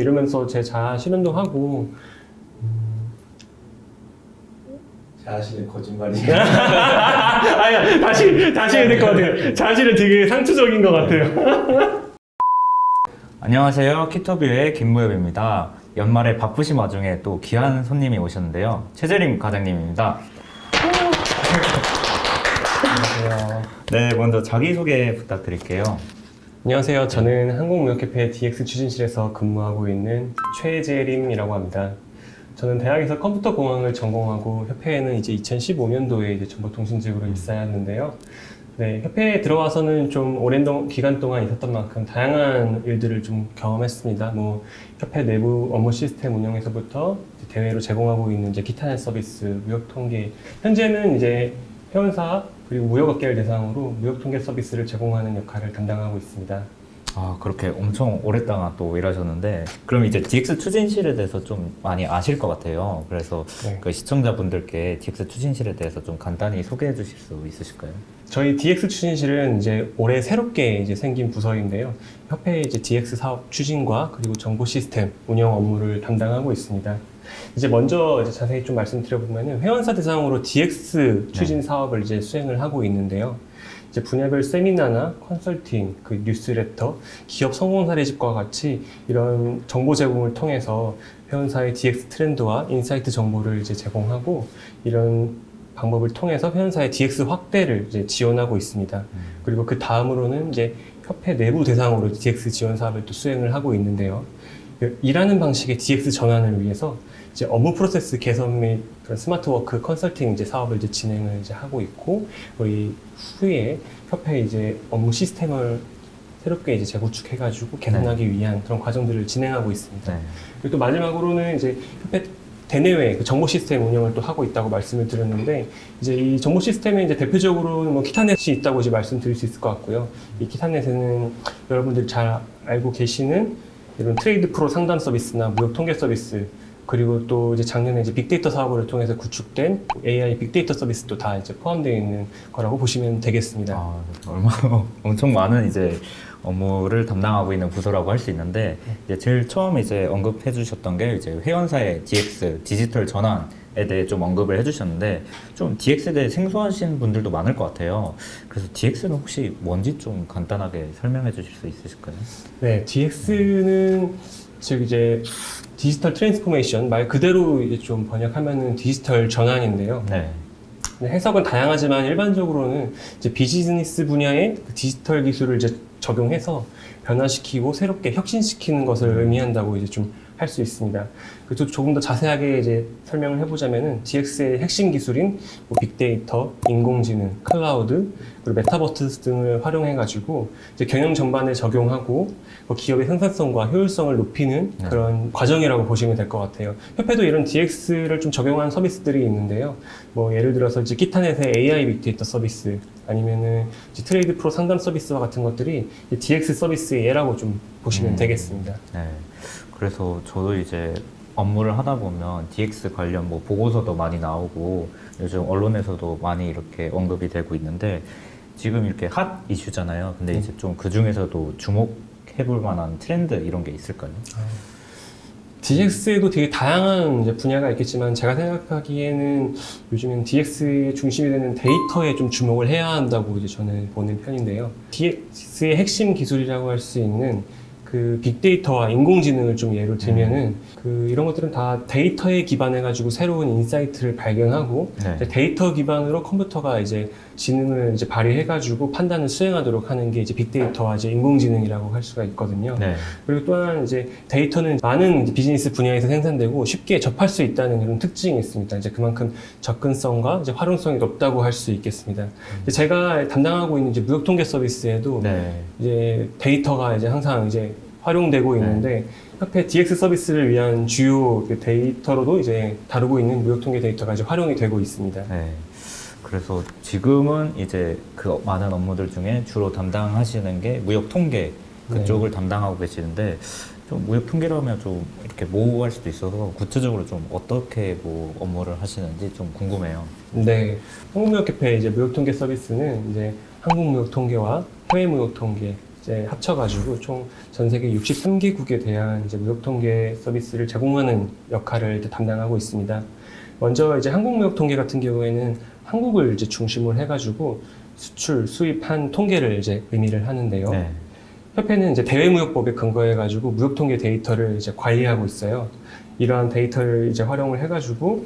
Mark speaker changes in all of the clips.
Speaker 1: 이러면서 제 자아 실현도 하고.
Speaker 2: 자신의 거짓말이.
Speaker 1: 아니야, 다시 해야 될 것 같아요. 자신은 되게 상투적인 것 같아요.
Speaker 3: 안녕하세요. 키터뷰의 김무엽입니다. 연말에 바쁘신 와중에 또 귀한 손님이 오셨는데요. 최재림 과장님입니다.
Speaker 1: 안녕하세요.
Speaker 3: 네, 먼저 자기소개 부탁드릴게요.
Speaker 1: 안녕하세요. 저는 한국무역협회 DX 추진실에서 근무하고 있는 최재림이라고 합니다. 저는 대학에서 컴퓨터공학을 전공하고 협회에는 이제 2015년도에 이제 정보통신직으로 입사했는데요. 네, 협회에 들어와서는 좀 오랜 기간 동안 있었던 만큼 다양한 일들을 좀 경험했습니다. 뭐 협회 내부 업무 시스템 운영에서부터 대외로 제공하고 있는 이제 기타 서비스, 무역 통계, 현재는 이제 회원사 그리고 무역업계를 대상으로 무역 통계 서비스를 제공하는 역할을 담당하고 있습니다.
Speaker 3: 아, 그렇게 엄청 오랫동안 또 일하셨는데, 그럼 이제 DX 추진실에 대해서 좀 많이 아실 것 같아요. 그래서
Speaker 1: 네.
Speaker 3: 그 시청자분들께 DX 추진실에 대해서 좀 간단히 소개해 주실 수 있으실까요?
Speaker 1: 저희 DX 추진실은 이제 올해 새롭게 이제 생긴 부서인데요. 협회의 이제 DX 사업 추진과 그리고 정보 시스템 운영 업무를 담당하고 있습니다. 이제 먼저 이제 자세히 좀 말씀드려보면은 회원사 대상으로 DX 추진 사업을 이제 수행을 하고 있는데요. 이제 분야별 세미나나 컨설팅, 그 뉴스레터, 기업 성공 사례집과 같이 이런 정보 제공을 통해서 회원사의 DX 트렌드와 인사이트 정보를 이제 제공하고 이런 방법을 통해서 회원사의 DX 확대를 이제 지원하고 있습니다. 그리고 그 다음으로는 이제 협회 내부 대상으로 DX 지원 사업을 또 수행을 하고 있는데요. 일하는 방식의 DX 전환을 위해서 이제 업무 프로세스 개선 및 스마트워크 컨설팅 이제 사업을 이제 진행을 이제 하고 있고, 우리 후에 협회 이제 업무 시스템을 새롭게 이제 재구축해가지고 개선하기 위한 그런 과정들을 진행하고 있습니다.
Speaker 3: 네.
Speaker 1: 그리고 또 마지막으로는 이제 협회 대내외 그 정보 시스템 운영을 또 하고 있다고 말씀을 드렸는데, 이제 이 정보 시스템에 이제 대표적으로 뭐 키타넷이 있다고 이제 말씀드릴 수 있을 것 같고요. 이 키타넷에는 여러분들이 잘 알고 계시는 이런 트레이드 프로 상담 서비스나 무역 통계 서비스, 그리고 또 이제 작년에 이제 빅데이터 사업을 통해서 구축된 AI 빅데이터 서비스도 다 이제 포함되어 있는 거라고 보시면 되겠습니다.
Speaker 3: 아, 얼마나 엄청 많은 이제 업무를 담당하고 있는 부서라고 할 수 있는데, 이제 제일 처음 이제 언급해 주셨던 게 이제 회원사의 DX 디지털 전환에 대해 좀 언급을 해 주셨는데, 좀 DX에 대해 생소하신 분들도 많을 것 같아요. 그래서 DX는 혹시 뭔지 좀 간단하게 설명해 주실 수 있으실까요?
Speaker 1: 네, DX는 즉 이제 디지털 트랜스포메이션, 말 그대로 이제 좀 번역하면은 디지털 전환인데요.
Speaker 3: 네.
Speaker 1: 해석은 다양하지만 일반적으로는 이제 비즈니스 분야의 그 디지털 기술을 이제 적용해서 변화시키고 새롭게 혁신시키는 것을 의미한다고 이제 좀 할 수 있습니다. 그래서 조금 더 자세하게 이제 설명을 해보자면은 DX의 핵심 기술인 뭐 빅데이터, 인공지능, 클라우드, 그리고 메타버스 등을 활용해가지고 이제 경영 전반에 적용하고 뭐 기업의 생산성과 효율성을 높이는 그런 과정이라고 보시면 될 것 같아요. 협회도 이런 DX를 좀 적용한 서비스들이 있는데요. 뭐 예를 들어서 이제 키타넷의 AI 빅데이터 서비스, 아니면은 이제 트레이드 프로 상담 서비스와 같은 것들이 DX 서비스의 예라고 좀 보시면 되겠습니다.
Speaker 3: 네. 그래서 저도 이제 업무를 하다 보면 DX 관련 뭐 보고서도 많이 나오고 요즘 언론에서도 많이 이렇게 언급이 되고 있는데, 지금 이렇게 핫 이슈잖아요. 근데 이제 좀 그 중에서도 주목해볼 만한 트렌드 이런 게 있을까요?
Speaker 1: DX에도 되게 다양한 이제 분야가 있겠지만 제가 생각하기에는 요즘엔 DX의 중심이 되는 데이터에 좀 주목을 해야 한다고 이제 저는 보는 편인데요. DX의 핵심 기술이라고 할 수 있는 그 빅데이터와 인공지능을 좀 예로 들면은 그 이런 것들은 다 데이터에 기반해 가지고 새로운 인사이트를 발견하고
Speaker 3: 네.
Speaker 1: 데이터 기반으로 컴퓨터가 이제 지능을 이제 발휘해 가지고 판단을 수행하도록 하는 게 이제 빅데이터와 이제 인공지능이라고 할 수가 있거든요.
Speaker 3: 네.
Speaker 1: 그리고 또한 이제 데이터는 많은 이제 비즈니스 분야에서 생산되고 쉽게 접할 수 있다는 이런 특징이 있습니다. 이제 그만큼 접근성과 이제 활용성이 높다고 할 수 있겠습니다. 이제 제가 담당하고 있는 이제 무역 통계 서비스에도
Speaker 3: 네.
Speaker 1: 이제 데이터가 이제 항상 이제 활용되고 있는데, 협회 DX 서비스를 위한 주요 그 데이터로도 이제 다루고 있는 무역 통계 데이터가 이제 활용이 되고 있습니다.
Speaker 3: 네. 그래서 지금은 이제 그 많은 업무들 중에 주로 담당하시는 게 무역 통계 그쪽을 담당하고 계시는데, 좀 무역 통계라면 좀 이렇게 모호할 수도 있어서 구체적으로 좀 어떻게 뭐 업무를 하시는지 좀 궁금해요.
Speaker 1: 네, 한국무역협회 이제 무역통계 서비스는 이제 한국무역통계와 해외무역통계, 이제 합쳐가지고 총 전 세계 63개국에 대한 이제 무역통계 서비스를 제공하는 역할을 이제 담당하고 있습니다. 먼저 이제 한국무역통계 같은 경우에는 한국을 이제 중심으로 해가지고 수출, 수입한 통계를 이제 의미를 하는데요.
Speaker 3: 네.
Speaker 1: 협회는 이제 대외무역법에 근거해가지고 무역통계 데이터를 이제 관리하고 있어요. 이러한 데이터를 이제 활용을 해가지고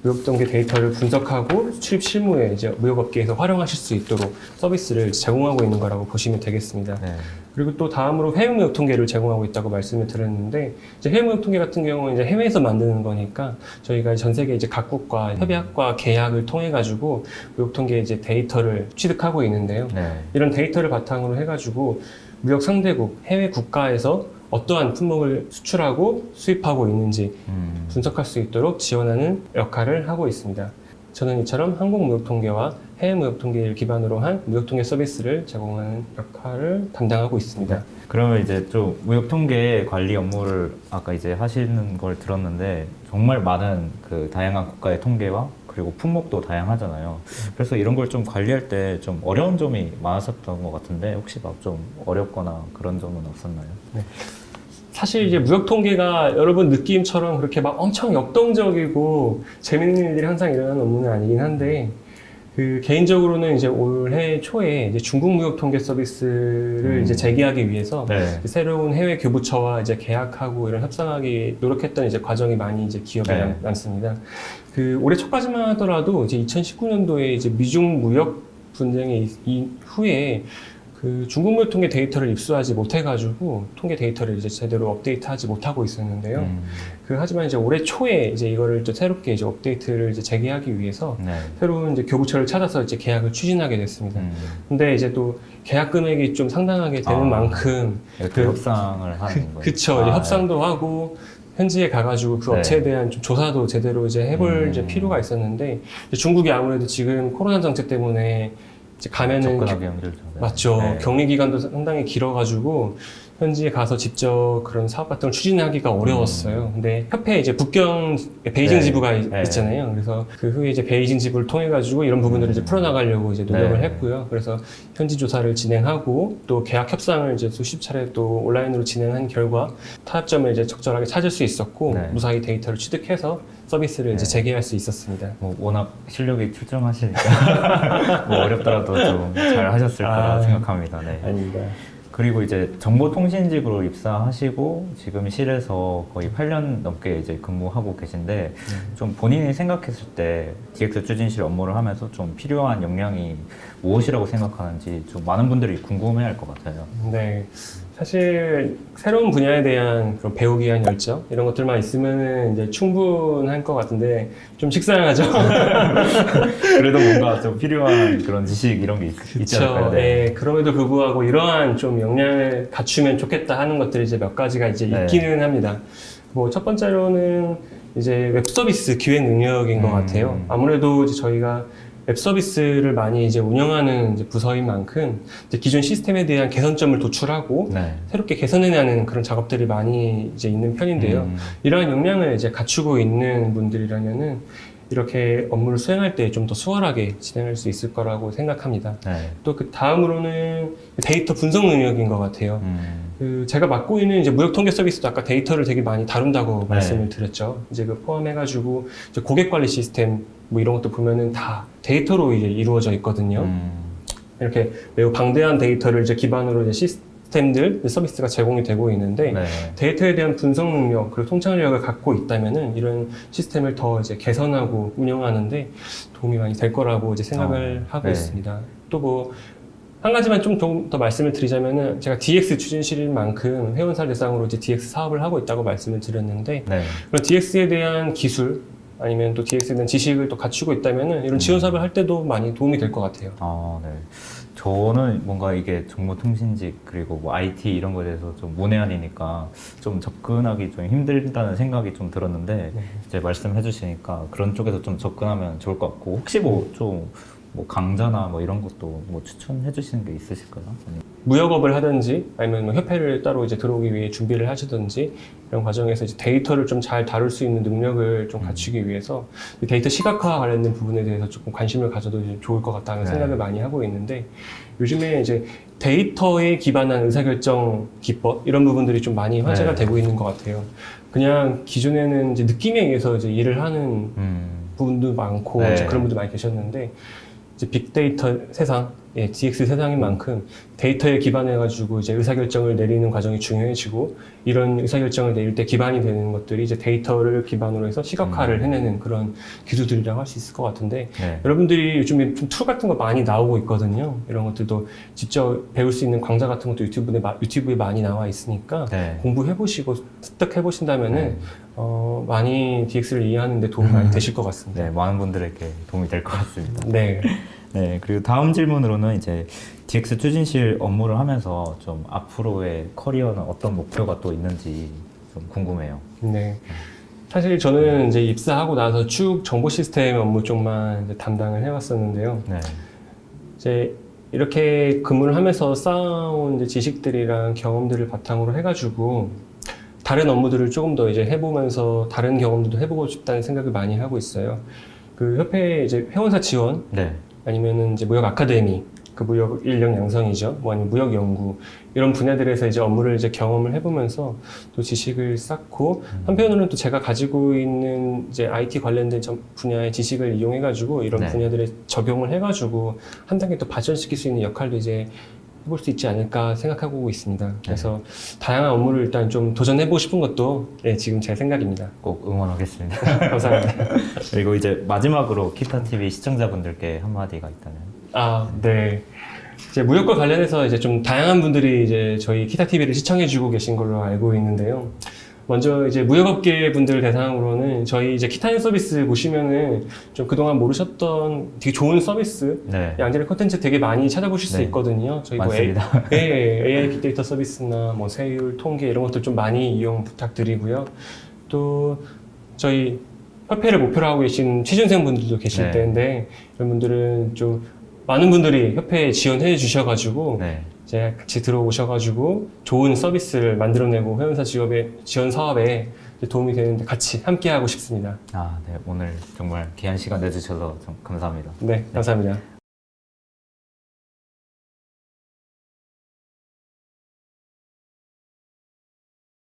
Speaker 1: 무역통계 데이터를 분석하고 출입 실무에 이제 무역업계에서 활용하실 수 있도록 서비스를 제공하고 있는 거라고 보시면 되겠습니다.
Speaker 3: 네.
Speaker 1: 그리고 또 다음으로 해외무역 통계를 제공하고 있다고 말씀을 드렸는데, 이제 해외무역 통계 같은 경우는 이제 해외에서 만드는 거니까 저희가 전 세계 이제 각국과 협약과 계약을 통해 가지고 무역 통계 이제 데이터를 취득하고 있는데요.
Speaker 3: 네.
Speaker 1: 이런 데이터를 바탕으로 해가지고 무역 상대국 해외 국가에서 어떠한 품목을 수출하고 수입하고 있는지 분석할 수 있도록 지원하는 역할을 하고 있습니다. 저는 이처럼 한국 무역 통계와 해외 무역 통계를 기반으로 한 무역 통계 서비스를 제공하는 역할을 담당하고 있습니다.
Speaker 3: 그러면 이제 좀 무역 통계 관리 업무를 아까 이제 하시는 걸 들었는데 정말 많은 그 다양한 국가의 통계와 그리고 품목도 다양하잖아요. 그래서 이런 걸 좀 관리할 때 좀 어려운 점이 많았었던 것 같은데 혹시 막 좀 어렵거나 그런 점은 없었나요?
Speaker 1: 네. 사실 이제 무역 통계가 여러분 느낌처럼 그렇게 막 엄청 역동적이고 재밌는 일들이 항상 일어나는 업무는 아니긴 한데, 그 개인적으로는 이제 올해 초에 이제 중국 무역 통계 서비스를 이제 재개하기 위해서
Speaker 3: 네.
Speaker 1: 새로운 해외 교부처와 이제 계약하고 이런 협상하기 노력했던 이제 과정이 많이 이제 기억에
Speaker 3: 네.
Speaker 1: 남습니다. 그 올해 초까지만 하더라도 이제 2019년도에 이제 미중 무역 분쟁의 이후에 그 중국 무역 통계 데이터를 입수하지 못해가지고 통계 데이터를 이제 제대로 업데이트하지 못하고 있었는데요. 하지만 이제 올해 초에 이제 이거를 또 새롭게 이제 업데이트를 이제 재개하기 위해서
Speaker 3: 네.
Speaker 1: 새로운 이제 교부처를 찾아서 이제 계약을 추진하게 됐습니다. 근데 이제 또 계약 금액이 좀 상당하게 되는 만큼
Speaker 3: 이렇게 협상을 하는 거예요.
Speaker 1: 그쵸. 이제 협상도 하고 현지에 가가지고 그
Speaker 3: 네.
Speaker 1: 업체에 대한 좀 조사도 제대로 이제 해볼 이제 필요가 있었는데, 이제 중국이 아무래도 지금 코로나 정책 때문에 이제 가면은
Speaker 3: 접근하기 힘들죠. 네.
Speaker 1: 맞죠.
Speaker 3: 네.
Speaker 1: 격리 기간도 상당히 길어가지고 현지에 가서 직접 그런 사업 같은 걸 추진하기가 어려웠어요. 근데 협회 이제 북경 베이징
Speaker 3: 네.
Speaker 1: 지부가
Speaker 3: 네.
Speaker 1: 있잖아요. 그래서 그 후에 이제 베이징 지부를 통해 가지고 이런 부분들을 이제 풀어나가려고 이제 노력을
Speaker 3: 네.
Speaker 1: 했고요. 그래서 현지 조사를 진행하고 또 계약 협상을 이제 수십 차례 또 온라인으로 진행한 결과 타협점을 이제 적절하게 찾을 수 있었고,
Speaker 3: 네.
Speaker 1: 무사히 데이터를 취득해서 서비스를 이제 재개할 수 있었습니다.
Speaker 3: 뭐 워낙 실력이 출중하시니까 뭐 어렵더라도 좀 잘 하셨을 거라 생각합니다. 네.
Speaker 1: 아닙니다.
Speaker 3: 그리고 이제 정보통신직으로 입사하시고 지금 실에서 거의 8년 넘게 이제 근무하고 계신데 좀 본인이 생각했을 때 DX 추진실 업무를 하면서 좀 필요한 역량이 무엇이라고 생각하는지 좀 많은 분들이 궁금해할 것 같아요.
Speaker 1: 네. 사실 새로운 분야에 대한 그런 배우기 위한 열정 이런 것들만 있으면 이제 충분할 것 같은데 좀 식상하죠.
Speaker 3: 그래도 뭔가 좀 필요한 그런 지식 이런 게 있지 않을까요?
Speaker 1: 네. 그럼에도 불구하고 이러한 좀 역량을 갖추면 좋겠다 하는 것들이 이제 몇 가지가 이제
Speaker 3: 네.
Speaker 1: 있기는 합니다. 뭐 첫 번째로는 이제 웹 서비스 기획 능력인 것 같아요. 아무래도 이제 저희가 웹 서비스를 많이 이제 운영하는 이제 부서인 만큼 이제 기존 시스템에 대한 개선점을 도출하고
Speaker 3: 네.
Speaker 1: 새롭게 개선해내는 그런 작업들이 많이 이제 있는 편인데요. 이러한 역량을 이제 갖추고 있는 분들이라면은 이렇게 업무를 수행할 때 좀 더 수월하게 진행할 수 있을 거라고 생각합니다.
Speaker 3: 네.
Speaker 1: 또 그 다음으로는 데이터 분석 능력인 것 같아요. 그 제가 맡고 있는 이제 무역 통계 서비스도 아까 데이터를 되게 많이 다룬다고 말씀을 드렸죠. 이제 그 포함해가지고 이제 고객 관리 시스템 뭐 이런 것도 보면은 다 데이터로 이제 이루어져 있거든요. 이렇게 매우 방대한 데이터를 이제 기반으로 이제 시스템들 서비스가 제공이 되고 있는데,
Speaker 3: 네.
Speaker 1: 데이터에 대한 분석 능력 그리고 통찰력을 갖고 있다면은 이런 시스템을 더 이제 개선하고 운영하는데 도움이 많이 될 거라고 이제 생각을 하고
Speaker 3: 네.
Speaker 1: 있습니다. 또 뭐 한 가지만 좀 더 말씀을 드리자면은 제가 DX 추진실인 만큼 회원사 대상으로 이제 DX 사업을 하고 있다고 말씀을 드렸는데,
Speaker 3: 네.
Speaker 1: 그런 DX에 대한 기술 아니면 또 DX에 대한 지식을 또 갖추고 있다면은 이런 지원 사업을 할 때도 많이 도움이 될 것 같아요.
Speaker 3: 아, 네. 저는 뭔가 이게 정보통신직 그리고 뭐 IT 이런 거에 대해서 좀 문외한이니까 좀 접근하기 좀 힘들다는 생각이 좀 들었는데 이제 말씀해 주시니까 그런 쪽에서 좀 접근하면 좋을 것 같고, 혹시 뭐 좀 뭐 강좌나 뭐 이런 것도 뭐 추천해 주시는 게 있으실까요?
Speaker 1: 무역업을 하든지 아니면 뭐 협회를 따로 이제 들어오기 위해 준비를 하시든지 이런 과정에서 이제 데이터를 좀 잘 다룰 수 있는 능력을 좀 갖추기 위해서 이 데이터 시각화 관련된 부분에 대해서 조금 관심을 가져도 이제 좋을 것 같다는
Speaker 3: 네.
Speaker 1: 생각을 많이 하고 있는데 요즘에 이제 데이터에 기반한 의사결정 기법 이런 부분들이 좀 많이 화제가
Speaker 3: 네.
Speaker 1: 되고 있는 것 같아요. 그냥 기존에는 이제 느낌에 의해서 이제 일을 하는 부분도 많고
Speaker 3: 네.
Speaker 1: 이제 그런 분들 많이 계셨는데 이제 빅데이터 세상, 예, DX 세상인 만큼 데이터에 기반해가지고 이제 의사결정을 내리는 과정이 중요해지고 이런 의사결정을 내릴 때 기반이 되는 것들이 이제 데이터를 기반으로 해서 시각화를 해내는 그런 기술들이라고 할 수 있을 것 같은데
Speaker 3: 네.
Speaker 1: 여러분들이 요즘에 좀 툴 같은 거 많이 나오고 있거든요. 이런 것들도 직접 배울 수 있는 강좌 같은 것도 유튜브에 많이 나와 있으니까
Speaker 3: 네.
Speaker 1: 공부해보시고 습득해보신다면은
Speaker 3: 네.
Speaker 1: 많이 DX를 이해하는 데 도움이 많이 되실 것 같습니다.
Speaker 3: 네, 많은 분들에게 도움이 될 것 같습니다.
Speaker 1: 네.
Speaker 3: 네, 그리고 다음 질문으로는 이제 DX 추진실 업무를 하면서 좀 앞으로의 커리어는 어떤 목표가 또 있는지 좀 궁금해요.
Speaker 1: 네. 사실 저는 이제 입사하고 나서 쭉 정보 시스템 업무 쪽만 이제 담당을 해왔었는데요.
Speaker 3: 네.
Speaker 1: 이제 이렇게 근무를 하면서 쌓아온 이제 지식들이랑 경험들을 바탕으로 해가지고 다른 업무들을 조금 더 이제 해보면서 다른 경험들도 해보고 싶다는 생각을 많이 하고 있어요. 그 협회 이제 회원사 지원
Speaker 3: 네.
Speaker 1: 아니면은 이제 무역 아카데미, 그 무역 인력 양성이죠. 뭐 아니면 무역 연구 이런 분야들에서 이제 업무를 이제 경험을 해보면서 또 지식을 쌓고 한편으로는 또 제가 가지고 있는 이제 IT 관련된 분야의 지식을 이용해가지고 이런
Speaker 3: 네.
Speaker 1: 분야들에 적용을 해가지고 한 단계 또 발전시킬 수 있는 역할도 이제 해볼 수 있지 않을까 생각하고 있습니다. 그래서 다양한 업무를 일단 좀 도전해보고 싶은 것도 예, 지금 제 생각입니다.
Speaker 3: 꼭 응원하겠습니다.
Speaker 1: 감사합니다.
Speaker 3: 그리고 이제 마지막으로 키타TV 시청자분들께 한마디가 있다면.
Speaker 1: 아, 네. 이제 무역과 관련해서 이제 좀 다양한 분들이 이제 저희 키타TV를 시청해주고 계신 걸로 알고 있는데요. 먼저 이제 무역업계 분들 대상으로는 저희 이제 키타임 서비스 보시면은 좀 그동안 모르셨던 되게 좋은 서비스,
Speaker 3: 네.
Speaker 1: 양질의 콘텐츠 되게 많이 찾아보실 수
Speaker 3: 네.
Speaker 1: 있거든요. 저희
Speaker 3: 많습니다.
Speaker 1: AI 빅데이터 서비스나 뭐 세율, 통계 이런 것들 좀 많이 이용 부탁드리고요. 또 저희 협회를 목표로 하고 계신 취준생 분들도 계실
Speaker 3: 네.
Speaker 1: 텐데 이런 분들은 좀 많은 분들이 협회에 지원해 주셔가지고
Speaker 3: 네.
Speaker 1: 이제 같이 들어오셔가지고 좋은 서비스를 만들어내고 회원사 지원 사업에 이제 도움이 되는데 같이 함께 하고 싶습니다.
Speaker 3: 아, 네. 오늘 정말 귀한 시간 내주셔서 좀 감사합니다.
Speaker 1: 네, 감사합니다.